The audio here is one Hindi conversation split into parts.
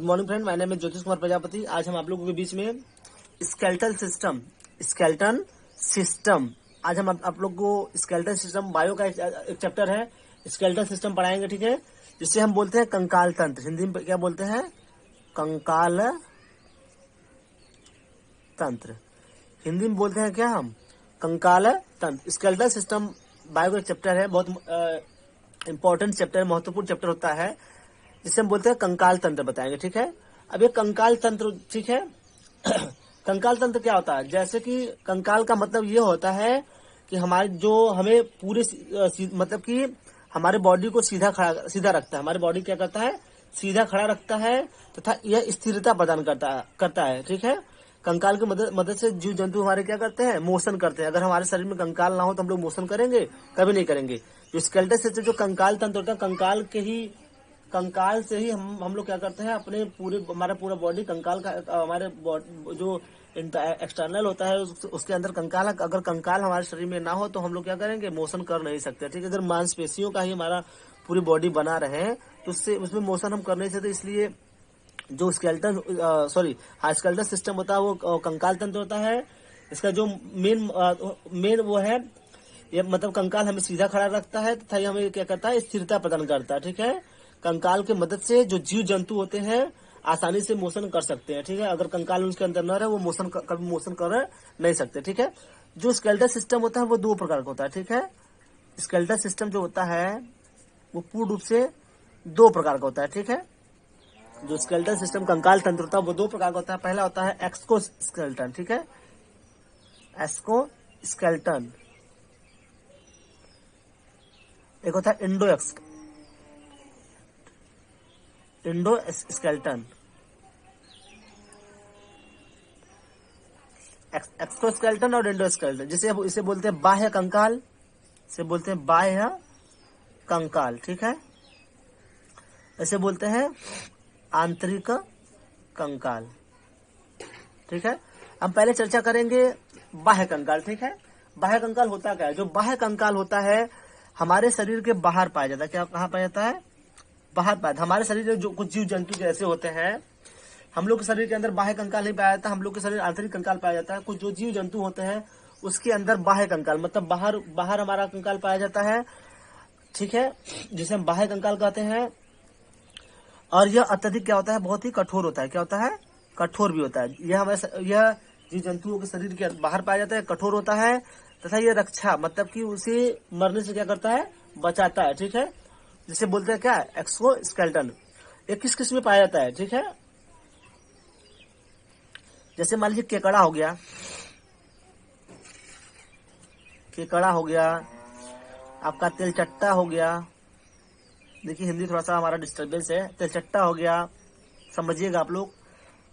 Good morning friend, my name है ज्योतिष कुमार प्रजापति। आज हम आप लोगों के बीच में स्केलेटन सिस्टम आज हम आप लोग को स्केलेटन सिस्टम बायो का एक चैप्टर है, स्केलेटन सिस्टम पढ़ाएंगे। ठीक है, जिससे हम बोलते हैं कंकाल तंत्र। हिंदी में क्या बोलते हैं? कंकाल तंत्र। हिंदी में बोलते हैं क्या हम? कंकाल तंत्र। स्केलेटन सिस्टम बायो का एक चैप्टर है, बहुत इंपॉर्टेंट चैप्टर, महत्वपूर्ण चैप्टर होता है, जिसे हम बोलते हैं कंकाल तंत्र बताएंगे। ठीक है, अब ये कंकाल तंत्र, ठीक है कंकाल तंत्र क्या होता है? जैसे कि कंकाल का मतलब ये होता है कि हमारे जो हमें पूरे मतलब कि हमारे बॉडी को सीधा रखता है। हमारे बॉडी क्या करता है? सीधा खड़ा रखता है तथा यह स्थिरता प्रदान करता है। ठीक है, कंकाल की मदद से जीव जंतु हमारे क्या करते हैं? मोशन करते हैं। अगर हमारे शरीर में कंकाल ना हो तो हम लोग मोशन करेंगे? कभी नहीं करेंगे। जो स्केलेटन सिस्टम, जो कंकाल तंत्र होता है, कंकाल से ही हम लोग क्या करते हैं? हमारा पूरा बॉडी कंकाल का, हमारे जो एक्सटर्नल होता है उसके अंदर कंकाल है। अगर कंकाल हमारे शरीर में ना हो तो हम लोग क्या करेंगे? मोशन कर नहीं सकते। ठीक है, अगर मांसपेशियों का ही हमारा पूरी बॉडी बना रहे तो उसमें मोशन हम कर नहीं सकते। इसलिए जो स्केलेटन सिस्टम होता है वो कंकाल तंत्र होता है। इसका जो मेन वो है, ये मतलब कंकाल हमें सीधा खड़ा रखता है तथा हमें क्या करता है? स्थिरता प्रदान करता है। ठीक है, कंकाल की मदद से जो जीव जंतु होते हैं आसानी से मोशन कर सकते हैं। ठीक है, अगर कंकाल उनके अंदर न रहे वो कभी मोशन कर नहीं सकते। ठीक है, जो स्केलेटन सिस्टम होता है वो दो प्रकार का होता है। ठीक है, स्केलेटन सिस्टम जो होता है वो पूर्ण रूप से दो प्रकार का होता है। ठीक है, जो स्केलेटन सिस्टम कंकाल तंत्र होता है वो दो प्रकार का होता है। पहला होता है एक्सोस्केलेटन। ठीक है, एक्सोस्केलेटन। एक होता है इंडोस्केलेटन। एक्सोस्केलेटन और इंडोस्केलेटन, जिसे इसे बोलते हैं बाह्य कंकाल, इसे बोलते हैं बाह्य कंकाल। ठीक है, इसे बोलते हैं आंतरिक कंकाल। ठीक है, हम पहले चर्चा करेंगे बाह्य कंकाल। ठीक है, बाह्य कंकाल होता क्या है? जो बाह्य कंकाल होता है हमारे शरीर के बाहर पाया जाता है। क्या कहाँ पाया जाता है? बाहर पाया। हमारे शरीर में जो कुछ जीव जंतु जैसे होते हैं, हम लोग के शरीर के अंदर बाह्य कंकाल नहीं पाया जाता, हम लोग के शरीर आंतरिक कंकाल पाया जाता है। कुछ जो जीव जंतु होते हैं उसके अंदर बाह्य कंकाल, मतलब बाहर हमारा कंकाल पाया जाता है। ठीक है, जिसे हम बाह्य कंकाल कहते हैं। और यह अत्यधिक क्या होता है? बहुत ही कठोर होता है। क्या होता है? कठोर भी होता है। यह जीव जंतुओं के शरीर के बाहर पाया जाता है, कठोर होता है तथा यह रक्षा, मतलब कि उसे मरने से क्या करता है? बचाता है। ठीक है, जिसे बोलते हैं क्या? एक्सोस्केलेटन। ये किस किस में पाया जाता है? ठीक है, जैसे मान लीजिए केकड़ा हो गया, आपका तेलचट्टा हो गया। देखिए हिंदी थोड़ा सा हमारा डिस्टर्बेंस है। तेलचट्टा हो गया, समझिएगा आप लोग।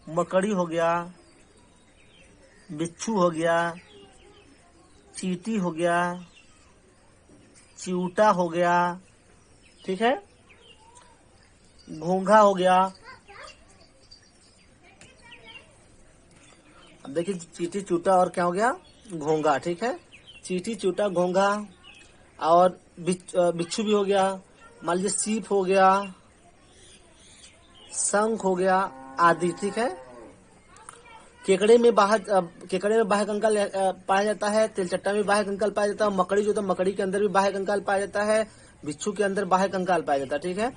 मकड़ी हो गया, बिच्छू हो गया, चींटी हो गया, चिऊटा हो गया। ठीक है, घोंघा हो गया। अब देखिए चींटी, चूटा और क्या हो गया? घोंघा। ठीक है, चींटी, चूटा, घोंघा और बिच्छू भी हो गया। मान लीजिए सीप हो गया, शंख हो गया आदि। ठीक है, केकड़े में बाह्य कंकाल पाया जाता है। तेलचट्टा में बाह्य कंकाल पाया जाता है। मकड़ी जो था, मकड़ी के अंदर भी बाह्य कंकाल पाया जाता है। बिच्छू के अंदर बाह्य कंकाल पाया जाता है। ठीक है,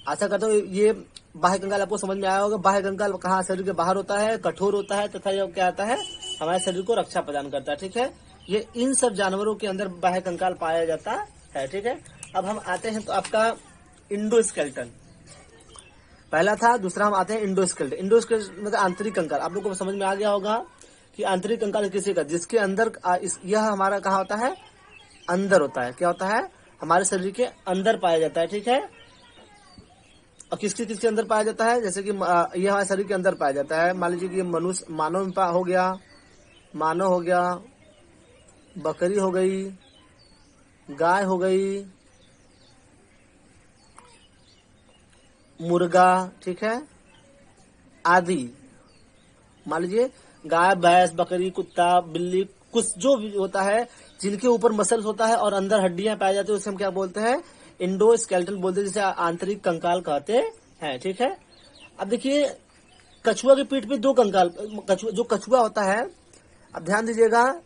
आशा करता हूँ ये बाह्य कंकाल आपको समझ में आया होगा। बाह्य कंकाल कहाँ? शरीर के बाहर होता है, कठोर होता है तथा यह क्या आता है? हमारे शरीर को रक्षा प्रदान करता है। ठीक है, ये इन सब जानवरों के अंदर बाह्य कंकाल पाया जाता है। ठीक है, अब हम आते हैं तो आपका इंडोस्केलेटन पहला था। दूसरा हम आते हैं इंडोस्केलेटन। इंडोस्केलेटन मतलब आंतरिक कंकाल। आप लोगों को समझ में आ गया होगा कि आंतरिक कंकाल किसी का, जिसके अंदर यह हमारा कहाँ होता है? अंदर होता है। क्या होता है? हमारे शरीर के अंदर पाया जाता है। ठीक है, और किसके अंदर पाया जाता है? जैसे कि यह हमारे शरीर के अंदर पाया जाता है। मान लीजिए कि मानव में हो गया, बकरी हो गई, गाय हो गई, मुर्गा, ठीक है, आदि। मान लीजिए गाय, भैंस, बकरी, कुत्ता, बिल्ली, कुछ जो भी होता है जिनके ऊपर मसल्स होता है और अंदर हड्डियां पाई जाती है, उसे हम क्या बोलते हैं? इंडोस्केलेटन बोलते हैं, जिसे आंतरिक कंकाल कहते हैं। ठीक है, अब देखिए कछुआ की पीठ पे दो कंकाल, जो कछुआ होता है, अब ध्यान दीजिएगा,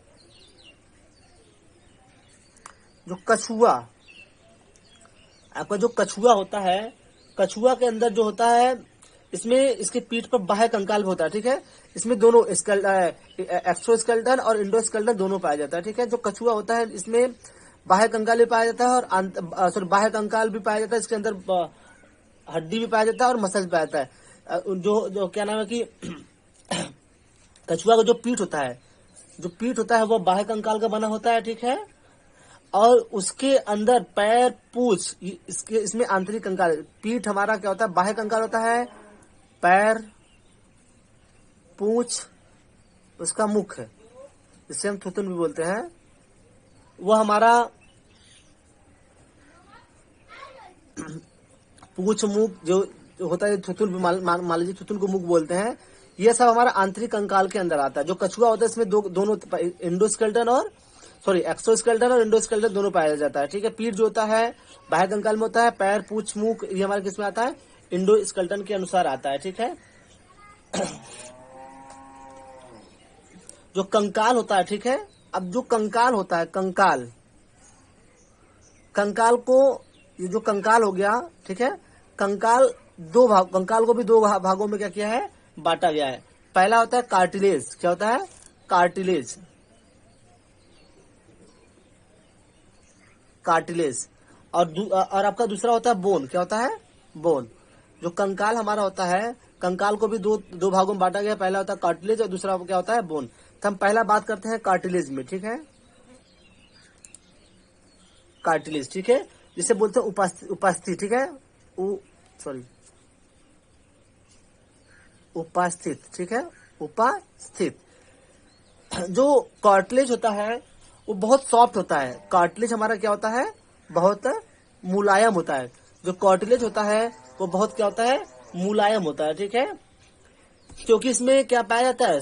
जो कछुआ, आपका जो कछुआ होता है, कछुआ के अंदर जो होता है, इसमें इसके पीठ पर बाह्य कंकाल होता है, ठीक है। इसमें दोनों एक्सोस्केलेटन और इंडोस्केलेटन दोनों पाया जाता है, ठीक है। जो कछुआ होता है इसमें बाह्य कंकाल भी पाया जाता है और सॉरी बाह्य कंकाल भी पाया जाता है, इसके अंदर हड्डी भी पाया जाता है और मसल भी पाया जाता है। जो जो क्या नाम है कि कछुआ का जो पीठ होता है, वो बाह्य कंकाल का बना होता है, ठीक है। और उसके अंदर पैर, पूंछ, इसमें आंतरिक कंकाल, पीठ हमारा क्या होता है, बाह्य कंकाल होता है, पैर, पूंछ, उसका मुख है, जिसे हम थुतुन भी बोलते हैं, वो हमारा पूंछ, मुख जो होता है, थुतुन मान लीजिए, थुतुन को मुख बोलते हैं। ये सब हमारा आंतरिक कंकाल के अंदर आता है। जो कछुआ होता है इसमें दोनों इंडोस्केलेटन और एक्सोस्केलेटन और इंडोस्केलेटन दोनों पाया जाता है, ठीक है। पीठ जो होता है बाह्य कंकाल में होता है, पैर, पूंछ, मुख ये हमारे किस में आता है, इंडोस्केलेटन के अनुसार आता है, ठीक है। जो कंकाल होता है, ठीक है। अब जो कंकाल होता है, कंकाल को, ये जो कंकाल हो गया, ठीक है, कंकाल को भी दो भागों में क्या किया है, बांटा गया है। पहला होता है कार्टिलेज, क्या होता है, कार्टिलेज, और आपका दूसरा होता है बोन, क्या होता है, बोन। जो कंकाल हमारा होता है, कंकाल को भी दो भागों में बांटा गया, पहला होता है कार्टिलेज और दूसरा क्या होता है, बोन। तो हम पहला बात करते हैं कार्टिलेज में, ठीक है, कार्टिलेज, ठीक है, जिसे बोलते हैं उपस्थित, ठीक है, उपस्थित, ठीक है, उपस्थित। जो कार्टिलेज होता है वो बहुत सॉफ्ट होता है। कार्टिलेज हमारा क्या होता है, बहुत मुलायम होता है। जो कार्टिलेज होता है वो बहुत क्या होता है, मुलायम होता है, ठीक है। क्योंकि इसमें क्या पाया जाता है,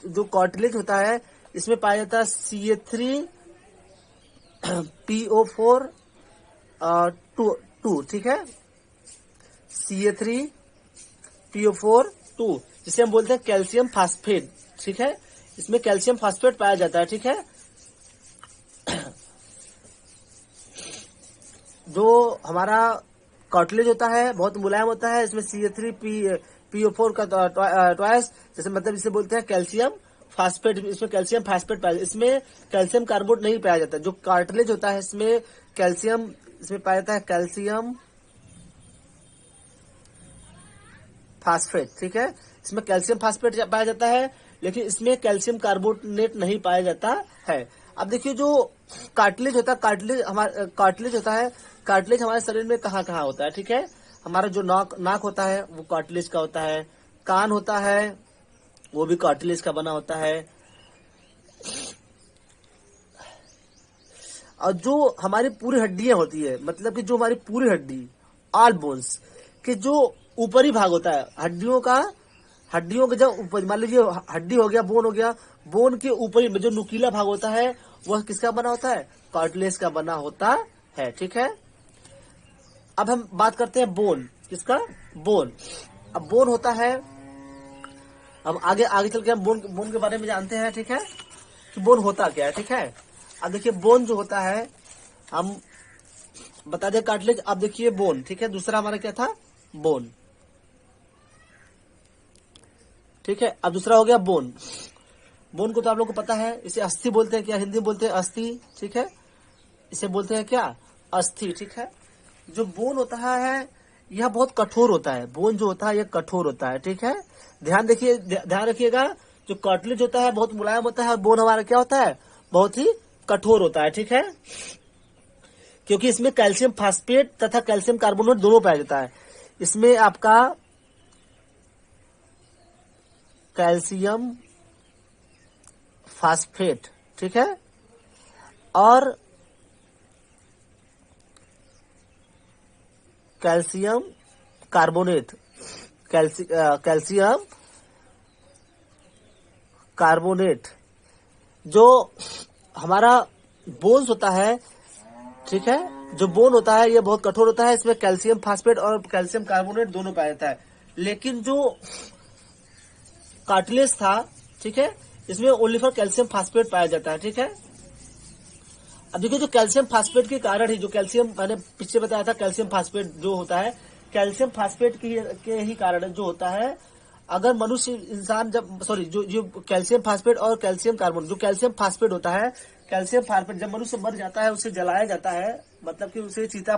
जो कार्टिलेज होता है इसमें पाया जाता है CA3PO4 2, ठीक है, CA3PO4 2, जिसे हम बोलते हैं कैल्शियम फास्फेट, ठीक है। इसमें कैल्शियम फास्फेट पाया जाता है, ठीक है। जो हमारा कार्टिलेज होता है बहुत मुलायम होता है, इसमें CA3PO4 का ट्वाइस, जैसे मतलब इसे बोलते हैं कैल्शियम फास्फेट। इसमें कैल्शियम फास्फेट पाया, इसमें कैल्शियम कार्बोनेट नहीं पाया जाता। जो कार्टिलेज होता है इसमें कैल्शियम, इसमें पाया जाता है कैल्शियम फास्फेट, ठीक है। इसमें कैल्शियम फास्फेट पाया जाता है, लेकिन इसमें कैल्शियम कार्बोनेट नहीं पाया जाता है। अब देखिए जो कार्टिलेज होता है, कार्टिलेज हमारे शरीर में कहाँ कहाँ होता है, ठीक है। हमारा जो नाक होता है वो कार्टिलेज का होता है, कान होता है वो भी कार्टिलेज का बना होता है, और जो हमारी पूरी हड्डियां होती है, मतलब कि जो हमारी पूरी हड्डी, ऑल बोन्स के जो ऊपरी भाग होता है, हड्डियों के जब ऊपर, मान लीजिए हड्डी हो गया, बोन हो गया, बोन के ऊपरी में जो नुकीला भाग होता है वह किसका बना होता है, कार्टिलेज का बना होता है, ठीक है। अब हम बात करते हैं बोन, किसका, बोन। अब बोन होता है, अब आगे चल के हम बोन के बारे में जानते हैं, ठीक है, कि बोन होता क्या है, ठीक है। अब देखिए बोन जो होता है, हम बता दें कार्टिलेज। अब देखिए बोन, ठीक है, दूसरा हमारा क्या था, बोन, ठीक है। अब दूसरा हो गया बोन। बोन को तो आप लोग को पता है, इसे अस्थि बोलते हैं, क्या हिंदी में बोलते हैं, अस्थि, ठीक है। इसे बोलते हैं क्या, अस्थि, ठीक है। जो बोन होता है यह बहुत कठोर होता है, बोन जो होता है यह कठोर होता है, ठीक है। ध्यान रखिएगा, जो कार्टिलेज होता है बहुत मुलायम होता है और बोन हमारा क्या होता है, बहुत ही कठोर होता है, ठीक है। क्योंकि इसमें कैल्शियम फास्फेट तथा कैल्शियम कार्बोनेट दोनों पाया जाता है। इसमें आपका कैल्शियम फास्फेट, ठीक है, और कैल्शियम कार्बोनेट, कैल्शियम कार्बोनेट। जो हमारा बोन्स होता है, ठीक है, जो बोन होता है ये बहुत कठोर होता है, इसमें कैल्शियम फास्फेट और कैल्शियम कार्बोनेट दोनों पाया जाता है। लेकिन जो कार्टिलेज था, ठीक है, इसमें ओनली फॉर कैल्शियम फास्फेट पाया जाता है, ठीक है। अब देखिए जो कैल्शियम फास्फेट के कारण ही, जो कैल्शियम मैंने पीछे बताया था, कैल्शियम फास्फेट जो होता है, कैल्शियम फास्फेट के ही कारण जो होता है, अगर मनुष्य इंसान जब जो जो कैल्शियम फास्फेट और कैल्शियम कार्बन, जो कैल्शियम फास्फेट होता है, कैल्शियम फास्फेट जब मनुष्य मर जाता है उसे जलाया जाता है, मतलब कि उसे चिता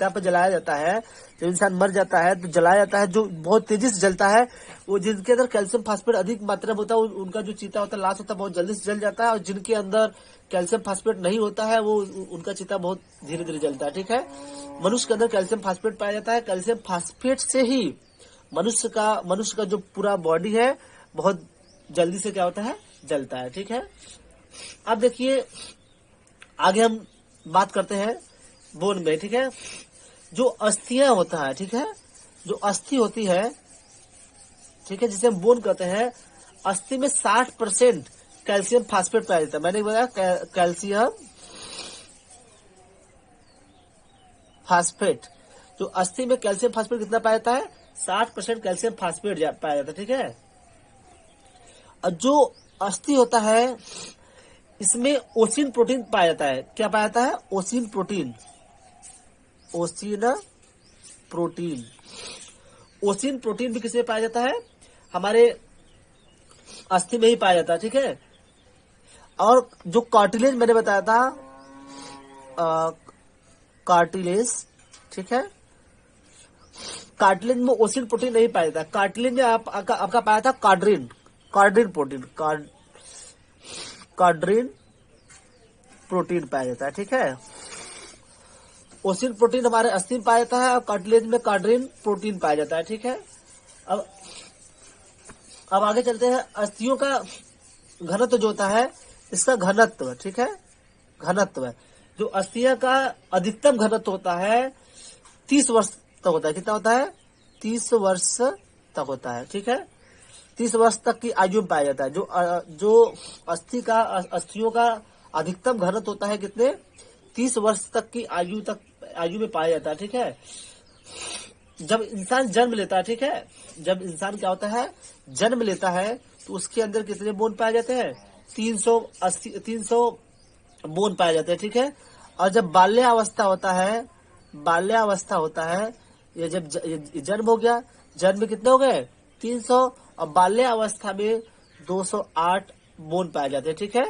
पर जलाया जाता है। जब इंसान मर जाता है तो जलाया जाता है, जो बहुत तेजी से जलता है, वो जिनके अंदर कैल्शियम फास्फेट अधिक मात्रा में होता है उनका जो चिता होता है, लाश होता है, बहुत जल्दी से जल जाता है। और जिनके अंदर कैल्शियम फास्फेट नहीं होता है वो उनका चिता बहुत धीरे धीरे जलता है, ठीक है। मनुष्य के अंदर कैल्शियम फास्फेट पाया जाता है। कैल्शियम फास्फेट से ही मनुष्य का जो पूरा बॉडी है बहुत जल्दी से क्या होता है, जलता है, ठीक है। अब देखिए आगे हम बात करते हैं बोन में, ठीक है। जो अस्थियां होता है, ठीक है, जो अस्थि होती है, ठीक है, जिसे हम बोन कहते हैं, अस्थि में 60% कैल्शियम फास्फेट पाया जाता है। मैंने बताया कैल्शियम फास्फेट, जो अस्थि में कैल्शियम फास्फेट कितना पाया जाता है, 60% कैल्शियम फास्फेट पाया जाता है, ठीक है। और जो अस्थि होता है इसमें ओसिन प्रोटीन पाया जाता है। क्या पाया जाता है, ओसिन प्रोटीन, ओसिन प्रोटीन। ओसिन प्रोटीन भी किसमें पाया जाता है, हमारे अस्थि में ही पाया जाता है, ठीक है। और जो कार्टिलेज मैंने बताया था, कार्टिलेज, ठीक है, कार्टिलेज में ओसिन प्रोटीन नहीं पाया जाता। कार्टिलेज में आपका पाया था कार्ड्रीन, कार्ड्रीन प्रोटीन, कार्ड्रीन प्रोटीन पाया जाता है, ठीक है। ओसिन प्रोटीन हमारे अस्थि में पाया जाता है और कार्टिलेज में कार्ड्रीन प्रोटीन पाया जाता है, ठीक है। अब आगे चलते हैं। अस्थियों का घनत्व जो होता है, इसका घनत्व, ठीक है, घनत्व, जो अस्थियां का अधिकतम घनत्व होता है 30 वर्ष तक होता है। कितना होता है, 30 वर्ष तक होता है, ठीक है। 30 वर्ष तक की आयु में पाया जाता है। जो अस्थियों का अधिकतम घनत्व होता है कितने, 30 वर्ष तक की आयु में पाया जाता है, ठीक है। जब इंसान जन्म लेता है, ठीक है, जब इंसान क्या होता है, जन्म लेता है, तो उसके अंदर कितने बोन पाए जाते हैं, 300 बोन पाए जाते हैं, ठीक है। और जब बाल्यावस्था होता है, ये जब जन्म हो गया, जन्म में कितने हो गए, 300, और बाल्यावस्था में 208 बोन पाए जाते हैं, ठीक है,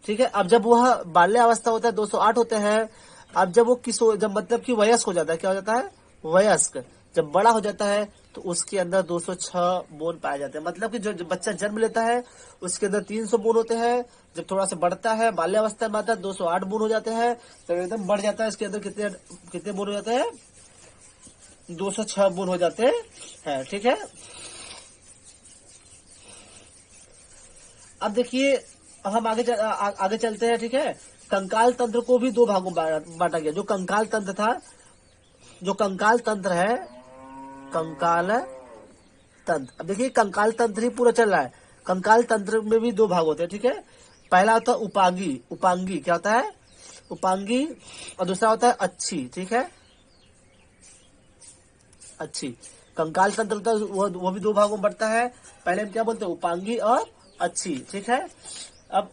ठीक है। अब जब वह बाल्यावस्था होता है 208 होते हैं। अब जब वो जब मतलब कि वयस्क हो जाता है, क्या हो जाता है, वयस्क, जब बड़ा हो जाता है तो उसके अंदर 206 बोन पाए जाते हैं। मतलब कि जो बच्चा जन्म लेता है उसके अंदर 300 बोन होते हैं। जब थोड़ा सा बढ़ता है, बाल्यावस्था में आता है, 208 बोन हो जाते हैं। जब एकदम बढ़ जाता है इसके अंदर कितने बोन हो जाते हैं, 206 बोन हो जाते हैं, ठीक है। अब देखिए, अब हम आगे चलते हैं, ठीक है। कंकाल तंत्र को भी दो भागों में बांटा गया। जो कंकाल तंत्र था, जो कंकाल तंत्र है, कंकाल तंत्र, अब देखिए कंकाल तंत्र ही पूरा चल रहा है। कंकाल तंत्र में भी दो भाग होते हैं, ठीक है। पहला होता है उपांगी, उपांगी क्या होता है, उपांगी, और दूसरा होता है अच्छी, ठीक है, अच्छी। कंकाल तंत्र होता है वो भी दो भागों में बढ़ता है। पहले हम क्या बोलते हैं, उपांगी और अच्छी, ठीक है। अब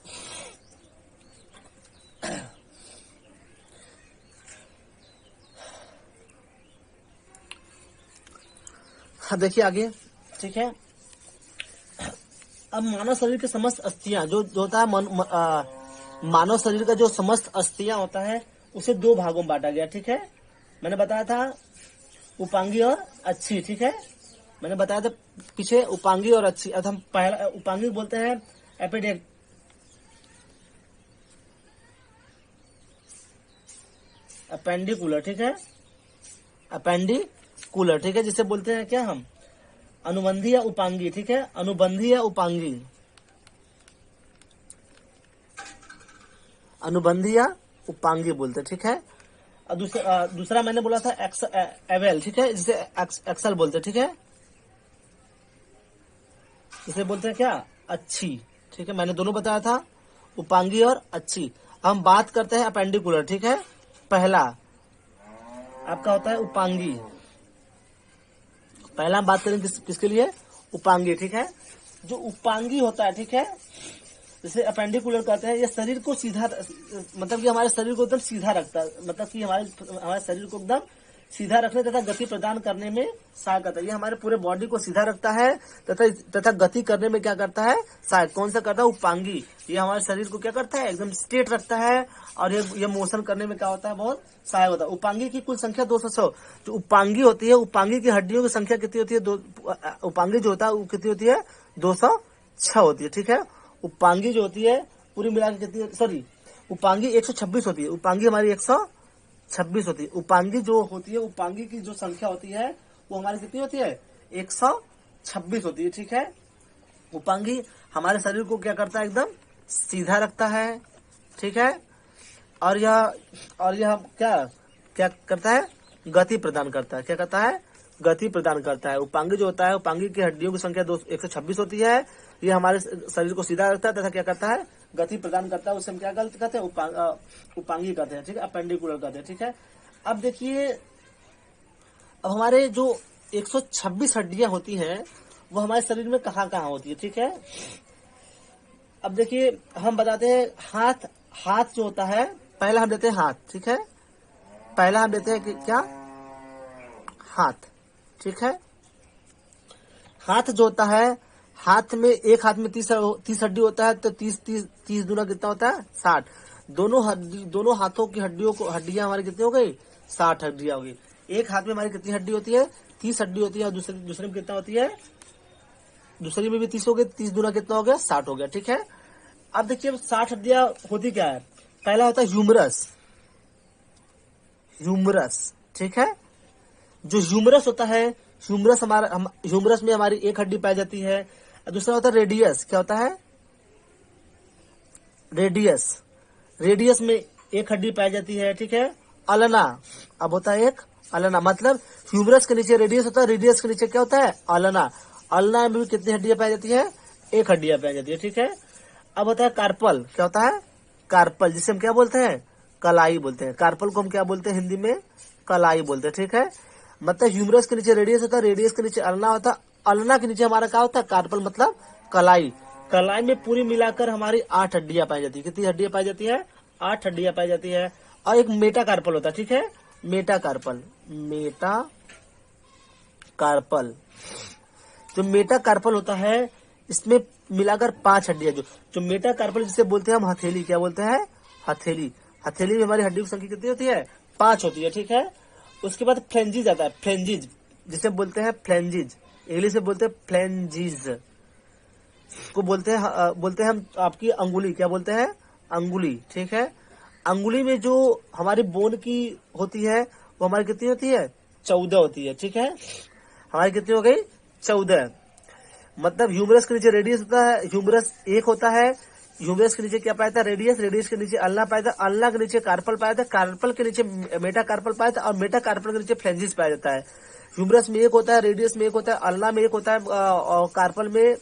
देखिए आगे, ठीक है। अब मानव शरीर के समस्त अस्थियां जो होता है, मानव शरीर का जो समस्त अस्थियां होता है उसे दो भागों में बांटा गया, ठीक है। मैंने बताया था उपांगी और अच्छी, ठीक है, मैंने बताया था पीछे उपांगी और अच्छी। अब हम पहला उपांगी बोलते हैं अपेंडिकुलर, ठीक है, अपेंडिकुलर, ठीक है, जिसे बोलते हैं क्या हम, अनुबंधी या उपांगी, ठीक है, अनुबंधी या उपांगी, अनुबंधी या उपांगी बोलते हैं, ठीक है। और दूसरा मैंने बोला था एवेल, ठीक है, जिसे एक्सल बोलते हैं, ठीक है, जिसे बोलते हैं क्या, अच्छी, ठीक है। मैंने दोनों बताया था, उपांगी और अच्छी। हम बात करते हैं अपेंडिकुलर, ठीक है। पहला आपका होता है उपांगी, पहला हम बात करेंगे किसके लिए, उपांगी, ठीक है। जो उपांगी होता है, ठीक है, जैसे अपेंडिकुलर कहते हैं, ये शरीर को सीधा, मतलब कि हमारे शरीर को एकदम सीधा रखता है, मतलब कि हमारे शरीर को एकदम सीधा रखने तथा गति प्रदान करने में सहायक करता है। ये हमारे पूरे बॉडी को सीधा रखता है तथा गति करने में क्या करता है, सहायक। कौन सा करता है, उपांगी। ये हमारे शरीर को क्या करता है, एकदम स्ट्रेट रखता है और ये मोशन करने में क्या होता है, बहुत सहायक होता है। उपांगी की कुल संख्या 206। जो उपांगी होती है, उपांगी की हड्डियों की संख्या कितनी होती है, उपांगी जो होता है वो कितनी होती है, 206 होती है, ठीक है। उपांगी जो होती है पूरी मिलाकर कितनी, सॉरी, उपांगी 126 होती है, उपांगी हमारी 126 होती है। उपांगी जो होती है, उपांगी की जो संख्या होती है वो हमारी कितनी होती है, 126 होती है, ठीक है। उपांगी हमारे शरीर को क्या करता है, एकदम सीधा रखता है, ठीक है। और यह क्या क्या करता है, गति प्रदान करता है। क्या करता है, गति प्रदान करता है। उपांगी जो होता है, उपांगी की हड्डियों की संख्या 126 होती है। ये हमारे शरीर को सीधा रखता है तथा क्या करता है, गति प्रदान करता है। उससे हम क्या कहते हैं, उपांगी कहते हैं, ठीक है, अपेंडिकुलर कहते हैं, ठीक है। अब देखिए, अब हमारे जो 126 हड्डियां होती हैं वो हमारे शरीर में कहाँ कहाँ होती है, ठीक है। अब देखिए, हम बताते हैं हाथ जो होता है, पहला हम देते हैं हाथ, ठीक है। पहला हम देते हैं कि क्या, हाथ, ठीक है। हाथ जो होता है, हाथ में एक हाथ में 30 हड्डी होता है, तो 30 दूना कितना होता है, 60। दोनों हाथों की हड्डियां हमारी कितनी हो गई, 60 हड्डियां हो गई। एक हाथ में हमारी कितनी हड्डी होती है, 30 हड्डी होती है, और दूसरे में कितना होती है, दूसरी में भी 30 हो गई, 30 दूना कितना हो गया, 60 हो गया, ठीक है। अब देखिए 60 हड्डियां होती क्या है, पहला होता है ह्यूमरस, ठीक है। जो ह्यूमरस होता है, ह्यूमरस में हमारी एक हड्डी पाई जाती है। दूसरा होता है रेडियस। क्या होता है, रेडियस में एक हड्डी पाई जाती है, ठीक है। अल्ना, अब होता है एक अल्ना, मतलब ह्यूमरस के नीचे रेडियस होता है, रेडियस के नीचे क्या होता है, अल्ना में भी कितनी हड्डियां पाई जाती है, एक हड्डियां पाई जाती है, ठीक है। अब होता है कार्पल। क्या होता है, कार्पल, जिसे हम क्या बोलते हैं, कलाई बोलते हैं। कार्पल को हम क्या बोलते हैं, हिंदी में कलाई बोलते हैं, ठीक है। मतलब ह्यूमरस के नीचे रेडियस होता है, रेडियस के नीचे अल्ना होता है, अल्ना के नीचे हमारा क्या होता है, कार्पल, मतलब कलाई। कलाई में पूरी मिलाकर हमारी 8 हड्डियां पाई जाती है। कितनी हड्डियां पाई जाती है, 8 हड्डियां पाई जाती है। और एक मेटाकार्पल होता है, ठीक है, मेटाकार्पल। जो मेटाकार्पल होता है, इसमें मिलाकर 5 हड्डियां, जो मेटाकार्पल जिसे बोलते हैं हम हथेली। क्या बोलते हैं, हथेली में हमारी हड्डी की संख्या कितनी होती है, 5 होती है, ठीक है। उसके बाद फ्लेंजिज आता है, फ्लेंजिज जिसे बोलते हैं फ्लेंजिज, इंग्लिश में बोलते हैं फ्लेंजिज को बोलते हैं हम आपकी अंगुली। क्या बोलते हैं, अंगुली, ठीक है। अंगुली में जो हमारी बोन की होती है वो हमारी कितनी होती है, 14 होती है, ठीक है। हमारी कितनी हो गई, 14। मतलब ह्यूमरस के नीचे रेडियस होता है, ह्यूमरस एक होता है, ह्यूमरस के नीचे क्या पाया था, रेडियस के नीचे अल्ना पाया था, अल्ना के नीचे कार्पल पाया था, कार्पल के नीचे मेटाकार्पल पाया था, और मेटाकार्पल के नीचे फ्लेंजिस पाया जाता है। ह्यूमरस में एक होता है, रेडियस में एक होता है, अल्ना में एक होता है, और कार्पल में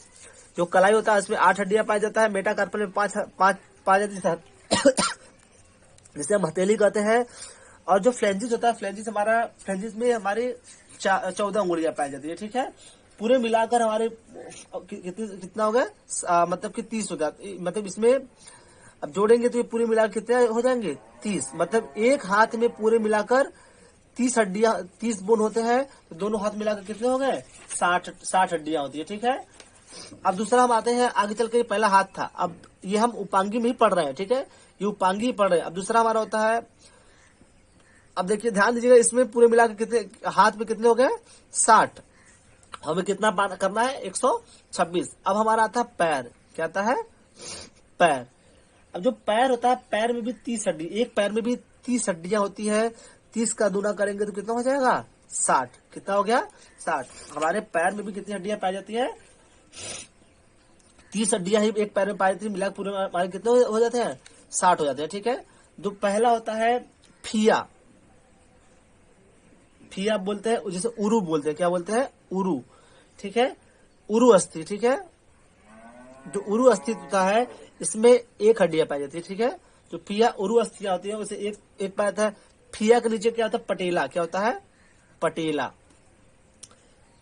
जो कलाई होता है उसमें 8 हड्डियां पाया जाता है, मेटाकार्पल में 5 पाया जाती है, जिसे हम हथेली कहते हैं। और जो फ्लेंजिस होता है, फ्लेंजिस में हमारी 14 उंगलियां पाई जाती है, ठीक है। पूरे मिलाकर हमारे कितना हो गया, मतलब कि 30 हो जाता, मतलब इसमें अब जोड़ेंगे तो ये पूरे मिलाकर कितने हो जाएंगे, 30। मतलब एक हाथ में पूरे मिलाकर 30 हड्डियां, 30 बोन होते हैं, तो दोनों हाथ मिलाकर कितने हो गए, 60 हड्डियां होती है, ठीक है। अब दूसरा हम आते हैं आगे चल के, पहला हाथ था, अब ये हम उपांगी में ही पढ़ रहे हैं, ठीक है, ये उपांगी ही पढ़ रहे हैं। अब दूसरा हमारा होता है, अब देखिए ध्यान दीजिएगा, इसमें पूरे मिलाकर कितने हाथ में कितने हो गए, 60। हमें कितना करना है, 126। अब हमारा आता है पैर। क्या आता है, पैर। अब जो पैर होता है, पैर में भी 30 हड्डी, एक पैर में भी 30 हड्डियां होती है। 30 का दूना करेंगे तो कितना हो जाएगा, 60। कितना हो गया, 60। हमारे पैर में भी कितनी हड्डियां पाई जाती है, 30 हड्डियां ही एक पैर में पाई जाती है, मिलाकर पूरे हमारे कितने हो जाते हैं, 60 हो जाते हैं, ठीक है। जो पहला होता है फिया बोलते हैं, जिसे उरु बोलते हैं। क्या बोलते हैं, उरु, ठीक है, उरु अस्थि, ठीक है। जो उरु अस्थि होता है, इसमें एक हड्डियां पाई जाती है, ठीक है। जो फिया उरु अस्थियां होती है उसे एक पाया था। फिया के नीचे क्या होता है, पटेला। क्या होता है, पटेला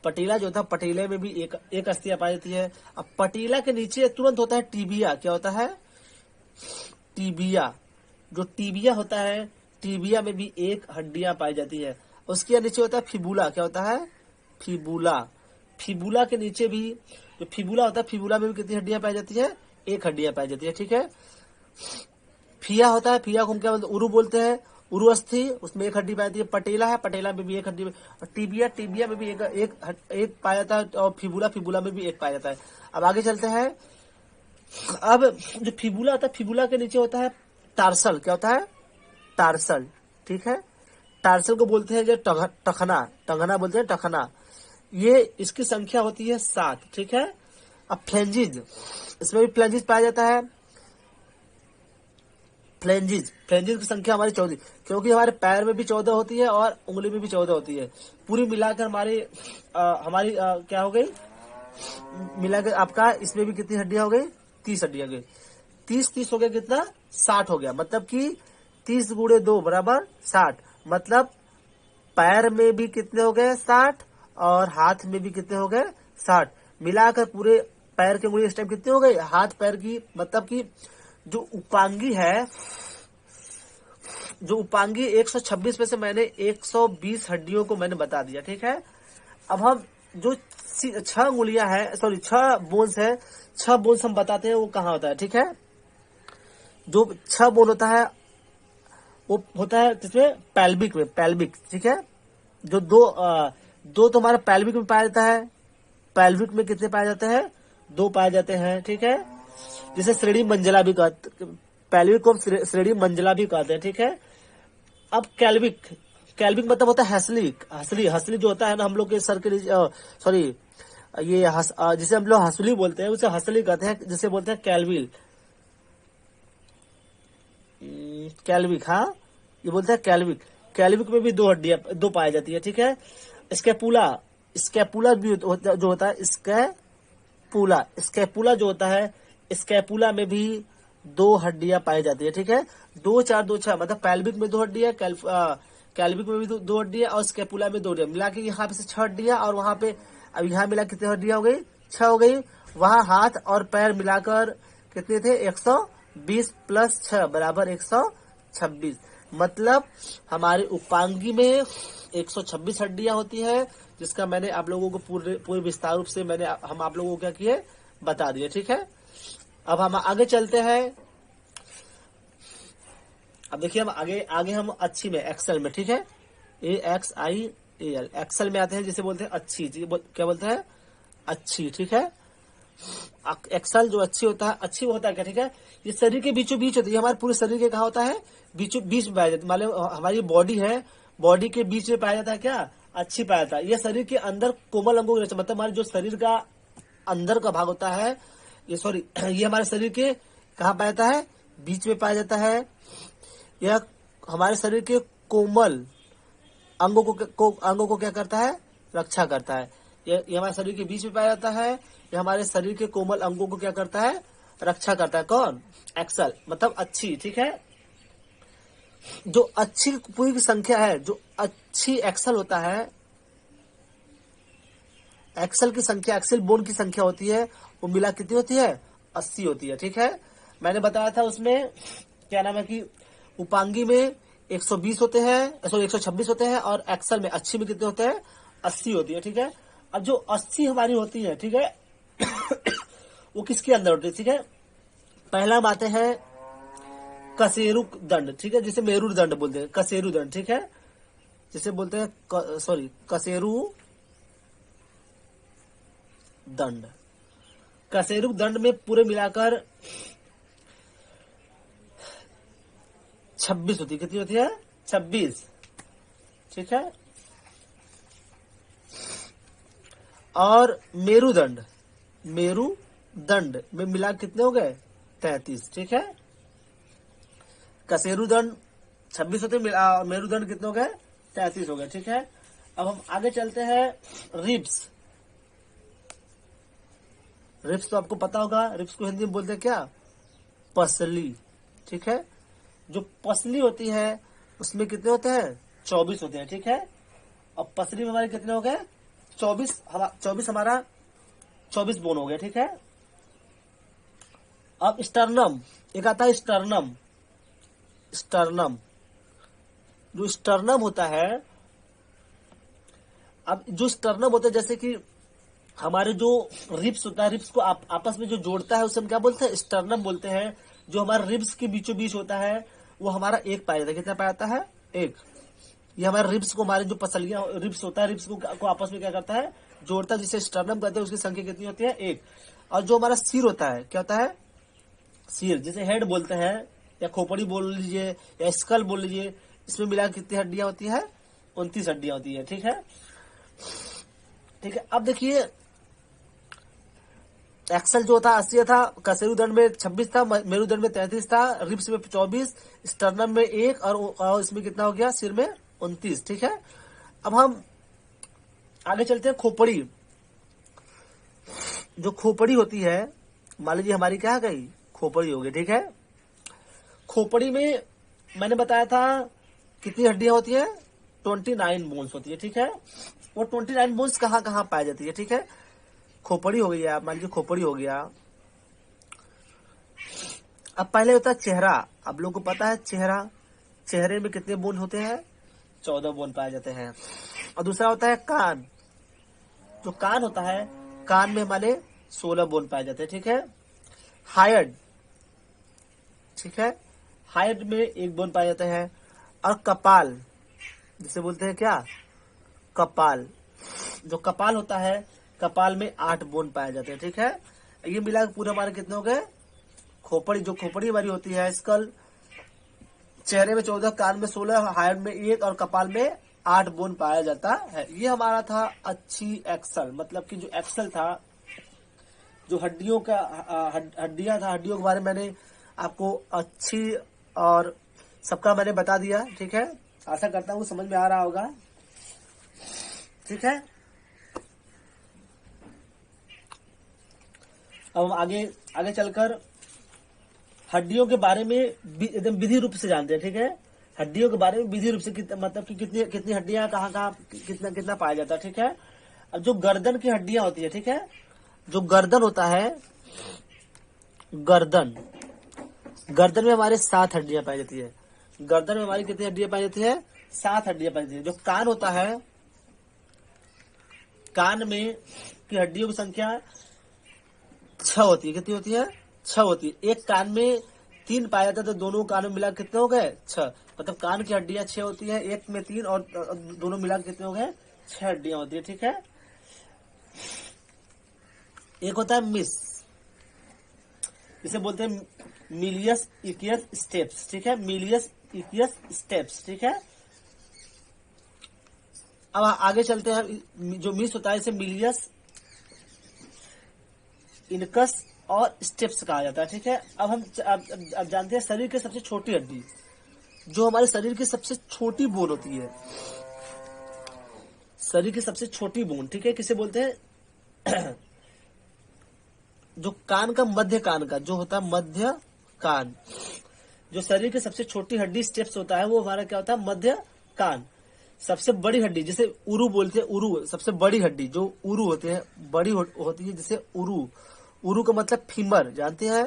पटीला जो था, पटीले में भी एक अस्थियां पाई जाती है। अब पटीला के नीचे तुरंत होता है टीबिया। क्या होता है? टीबिया। जो टीबिया होता है, टीबिया में भी एक हड्डियां पाई जाती है। उसके नीचे होता है फिबुला। क्या होता है? फिबुला। फिबुला के नीचे भी जो फिबुला होता है, फिबुला में भी कितनी हड्डियां पाई जाती है? एक हड्डियां पाई जाती है। ठीक है। फिया होता है, फिया को हम क्या बोलते हैं? उरु बोलते हैं। उरु अस्थि, उसमें एक हड्डी पाई जाती है। पटेला है, पटेला में भी एक हड्डी। टीबिया, टीबिया में भी एक पाया जाता है। और फिबुला, फिबुला में भी एक पाया जाता है। अब आगे चलते हैं। अब जो फिबुला होता है, फिबुला के नीचे होता है टार्सल। क्या होता है? टार्सल। ठीक है। टार्सल को बोलते हैं जो टखना, टखना बोलते हैं, टखना। ये इसकी संख्या होती है 7। ठीक है। अब फ्लेंजिज, इसमें भी फ्लेंजिज पाया जाता है। फ्लेंजिज, फ्लेंजिज की संख्या हमारी 14, क्योंकि हमारे पैर में भी 14 होती है और उंगली में भी 14 होती है। पूरी मिलाकर हमारी क्या हो गई? मिलाकर आपका इसमें भी कितनी हड्डियां हो गई? 30 हड्डियां हो गई। 30 हो गया कितना? 60 हो गया। मतलब कि 30 गुणे 2 बराबर 60। मतलब पैर में भी कितने हो गए? 60। और हाथ में भी कितने हो गए? 60। मिलाकर पूरे पैर की उंगली इस टाइम कितनी हो गई? हाथ पैर की, मतलब कि जो उपांगी है, जो उपांगी 126 में से मैंने 120 हड्डियों को मैंने बता दिया। ठीक है। अब हम जो 6 उंगलियां है, सॉरी 6 बोन्स है, 6 बोन्स हम बताते हैं वो कहाँ होता है। ठीक है। जो 6 बोन होता है वो होता है जिसमें पैल्विक में, पैल्विक। ठीक है। जो दो तो हमारा पैल्विक में पाया जाता है। पैल्विक में कितने पाए जाते हैं? 2 पाए जाते हैं। ठीक है। जिसे श्रेणी मंजिला भी कहते, पैल्विक को श्रेणी मंजिला भी कहते हैं। ठीक है। अब कैल्विक, कैल्विक मतलब होता है हसली। हसली, हसली जो होता है ना हम लोग के सर के नीचे, सॉरी ये जिसे हम लोग हसली बोलते हैं उसे हसली कहते हैं, जिसे बोलते हैं कैल्विल, कैल्विक। हाँ, ये बोलते हैं कैल्विक। कैल्विक में भी 2 हड्डियां, 2 पाई जाती है। ठीक है। स्कैपुला, स्कैपुला भी जो होता है, स्कैपुला, स्कैपुला जो होता है, स्कैपुला में भी 2 हड्डियां पाई जाती है। ठीक है। 2 4 2 6, मतलब पैल्विक में 2 हड्डियां, कैल्विक में भी 2 हड्डियां और स्कैपुला में 2 हड्डियां, मिला के यहाँ पे से 6 हड्डियां। और वहां पे अब यहाँ मिला कितनी हड्डियां हो गई? 6 हो गई। वहां हाथ और पैर मिलाकर कितने थे? 120 प्लस 6 बराबर 126। मतलब हमारे उपांगी में 126 हड्डियां होती है, जिसका मैंने आप लोगों को पूरे विस्तार रूप से हम आप लोगों को क्या किए? बता दिए। ठीक है। अब हम आगे चलते हैं। अब देखिए हम आगे हम अच्छी में, एक्सेल में। ठीक है। AXIAL, एक्सेल में आते हैं, जिसे बोलते हैं अच्छी। क्या बोलते हैं? अच्छी। ठीक है। एक्सेल जो अच्छी होता है, अच्छी होता है क्या? ठीक है। ये शरीर के बीचों बीच होती है। हमारे पूरे शरीर के कहा होता है? बीचों बीच में पाया जाता है। मान लो हमारी बॉडी है, बॉडी के बीच में पाया जाता है क्या? अच्छी पाया जाता है। यह शरीर के अंदर कोमल अंगों के, मतलब हमारे जो शरीर का अंदर का भाग होता है, ये हमारे शरीर के कहाँ पाया जाता है? बीच में पाया जाता है। यह हमारे शरीर के कोमल अंगों को क्या करता है? रक्षा करता है। ये हमारे शरीर के बीच में पाया जाता है। ये हमारे शरीर के कोमल अंगों को क्या करता है? रक्षा करता है। कौन? एक्सेल, मतलब अच्छी। ठीक है। जो अच्छी पूरी की संख्या है, जो अच्छी एक्सेल होता है, एक्सेल की संख्या, एक्सेल बोन की संख्या होती है, वो मिला कितनी होती है? 80 होती है। ठीक है। मैंने बताया था उसमें क्या नाम है कि उपांगी में 120 होते हैं, सॉरी 126 होते हैं, और एक्सेल में, अच्छी में कितने होते हैं? 80 होती है। ठीक है। अब जो 80 हमारी होती है, ठीक है, वो किसके अंदर होती है? ठीक है। पहला हम आते हैं कशेरुक दंड। ठीक है। जिसे मेरुर दंड बोलते हैं, कशेरु दंड। ठीक है। जिसे बोलते हैं सॉरी कशेरु दंड। कशेरुक दंड में पूरे मिलाकर 26 होती है। कितनी होती है? 26। ठीक है। और मेरुदंड, मेरुदंड में मिला कितने हो गए? 33। ठीक है। कशेरुदंड 26 होते, मेरुदंड कितने हो गए? 33 हो गए। ठीक है। अब हम आगे चलते हैं। रिब्स, रिब्स तो आपको पता होगा। रिब्स को हिंदी में बोलते हैं क्या? पसली। ठीक है। जो पसली होती है उसमें कितने होते हैं? 24 होते हैं। ठीक है। और पसली में हमारे कितने हो गए? 24 हमारा 24 बोन हो गया, ठीक है। अब स्टर्नम, एक आता है स्टर्नम। स्टर्नम, जो स्टर्नम होता है, अब जो स्टर्नम होता है, जैसे कि हमारे जो रिब्स होता है, रिब्स को आपस में जो जोड़ता है उसे हम क्या बोलते हैं, स्टर्नम बोलते हैं। जो हमारा रिब्स के बीचों बीच होता है वो हमारा एक पाया जाता है। कितना पाया जाता है, एक। ये हमारे रिब्स को, हमारे जो पसलियां रिब्स होता है, रिब्स को आपस में क्या करता है, जोड़ता है, जिसे स्टर्नम कहते हैं। उसकी संख्या कितनी होती है, एक। और जो हमारा सिर होता है, क्या होता है, सिर, जिसे हेड बोलते हैं, या खोपड़ी बोल लीजिए, या स्कल बोल लीजिए, इसमें मिला कितनी हड्डियां होती है, 29 हड्डियां होती है, ठीक है। ठीक है, अब देखिए एक्सल जो था 80 था, कशेरुदंड में 26 था, मेरुदंड में 33 था, रिब्स में 24, स्टर्नम में 1, और इसमें कितना हो गया, सिर में 29, ठीक है। अब हम आगे चलते हैं। खोपड़ी, जो खोपड़ी होती है, मान लीजिए हमारी क्या गई, खोपड़ी हो गई, ठीक है। खोपड़ी में मैंने बताया था कितनी हड्डियां होती है, 29 बोन्स होती है, ठीक है। वो 29 बोन्स कहाँ कहाँ पाई जाती है, ठीक है। खोपड़ी हो गई, आप मान लीजिए खोपड़ी हो गया। अब पहले होता है चेहरा। अब लोगों को पता है चेहरा, चेहरे में कितने बोन होते हैं, 14 बोन पाए जाते हैं। और दूसरा होता है कान। जो कान होता है, कान में हमारे 16 बोन पाए जाते हैं, ठीक है। हायड, ठीक है, हायड में 1 बोन पाए जाते हैं। और कपाल, जिसे बोलते हैं क्या, कपाल। जो कपाल होता है, कपाल में 8 बोन पाए जाते हैं, ठीक है। ये मिला पूरे हमारे कितने हो गए, खोपड़ी। जो खोपड़ी हमारी होती है, स्कल, चेहरे में 14, कान में 16, हायड में 1, और कपाल में 8 बोन पाया जाता है। ये हमारा था अच्छी एक्सल, मतलब कि जो एक्सल था, जो हड्डियों का हड्डियां था, हड्डियों के बारे में मैंने आपको अच्छी और सबका मैंने बता दिया, ठीक है। आशा करता हूँ समझ में आ रहा होगा, ठीक है। अब आगे आगे चलकर हड्डियों के बारे में एकदम विधि रूप से जानते हैं, ठीक है। हड्डियों के बारे में विधि रूप से मतलब कि कितनी कितनी हड्डियां कहाँ कहाँ कितना कितना पाया जाता है, ठीक है। अब जो गर्दन की हड्डियां होती है, ठीक है, जो गर्दन होता है, गर्दन, गर्दन में हमारे 7 हड्डियां पाई जाती है। गर्दन में हमारी कितनी हड्डियां पाई जाती है, 7 हड्डियां पाई जाती है। जो कान होता है, कान में की हड्डियों की संख्या 6 होती है। कितनी होती है, 6 होती है। एक कान में 3 पाया जाता है, तो दोनों कान में मिला कितने हो गए, 6। मतलब कान की हड्डियां 6 होती है, एक में 3, और दोनों मिला कितने हो गए, 6 हड्डियां होती है, ठीक है। एक होता है मिस, इसे बोलते हैं मिलियस इकियस स्टेप्स, ठीक है, मिलियस इकियस स्टेप्स, ठीक है। अब आगे चलते हैं। जो मिस होता है इसे मिलियस इनकस और स्टेप्स कहा जाता है, ठीक है। अब हम अब जानते हैं शरीर की सबसे छोटी हड्डी, जो हमारे शरीर की सबसे छोटी बोन होती है, शरीर की सबसे छोटी बोन, ठीक है, किसे बोलते हैं जो कान का मध्य कान का जो होता है, मध्य कान। जो शरीर की सबसे छोटी हड्डी स्टेप्स होता है, वो हमारा क्या होता है, मध्य कान। सबसे बड़ी हड्डी जिसे उरु बोलते हैं, उरु सबसे बड़ी हड्डी, जो उरु होते हैं, बड़ी होती है, जिसे उरु, उरु का मतलब फीमर, जानते हैं,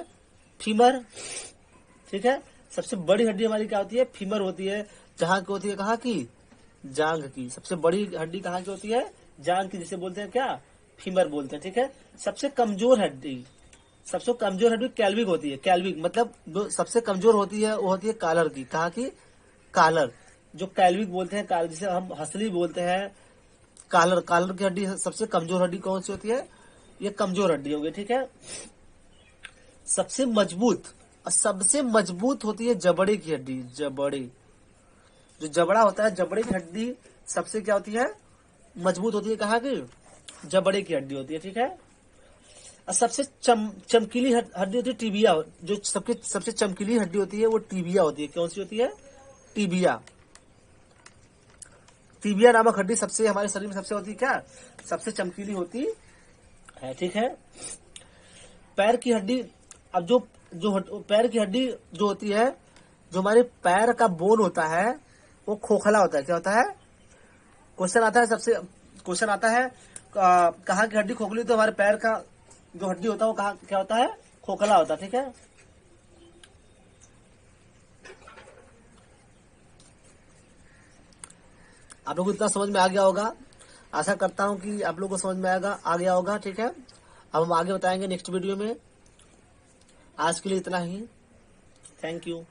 फीमर, ठीक है। सबसे बड़ी हड्डी हमारी क्या होती है, फीमर होती है। जहां की होती है, कहाँ की, जांग की। सबसे बड़ी हड्डी कहाँ की होती है, जांग की, जिसे बोलते हैं क्या, फीमर बोलते हैं, ठीक है। सबसे कमजोर हड्डी, सबसे कमजोर हड्डी कैल्विक होती है। कैल्विक मतलब जो सबसे कमजोर होती है, वो होती है कालर की। कहाँ की, कालर, जो कैल्विक बोलते हैं, जिसे हम हसली बोलते हैं, कालर, कालर की हड्डी सबसे कमजोर हड्डी कौन सी होती है, ये कमजोर हड्डी होगी, ठीक है। सबसे मजबूत होती है जबड़े की हड्डी, जबड़े, जो जबड़ा होता है, जबड़े की हड्डी सबसे क्या होती है, मजबूत होती है। कहाँ की, जबड़े की हड्डी होती है, ठीक है। और सबसे चमकीली हड्डी होती है टीबिया, जो सबसे चमकीली हड्डी होती है वो टीबिया होती है। कौन सी होती है, टीबिया। टीबिया नामक हड्डी सबसे हमारे शरीर में सबसे होती है क्या, सबसे चमकीली होती है, ठीक है। पैर की हड्डी, अब जो पैर की हड्डी जो होती है, जो हमारे पैर का बोन होता है, वो खोखला होता है। क्या होता है, क्वेश्चन आता है, क्वेश्चन आता है कहाँ की हड्डी खोखली, तो हमारे पैर का जो हड्डी होता है वो कहाँ क्या होता है, खोखला होता है। ठीक है, आप लोगों को इतना समझ में आ गया होगा, आशा करता हूं कि आप लोगों को समझ में आ गया होगा। ठीक है, अब हम आगे बताएंगे नेक्स्ट वीडियो में। आज के लिए इतना ही, थैंक यू।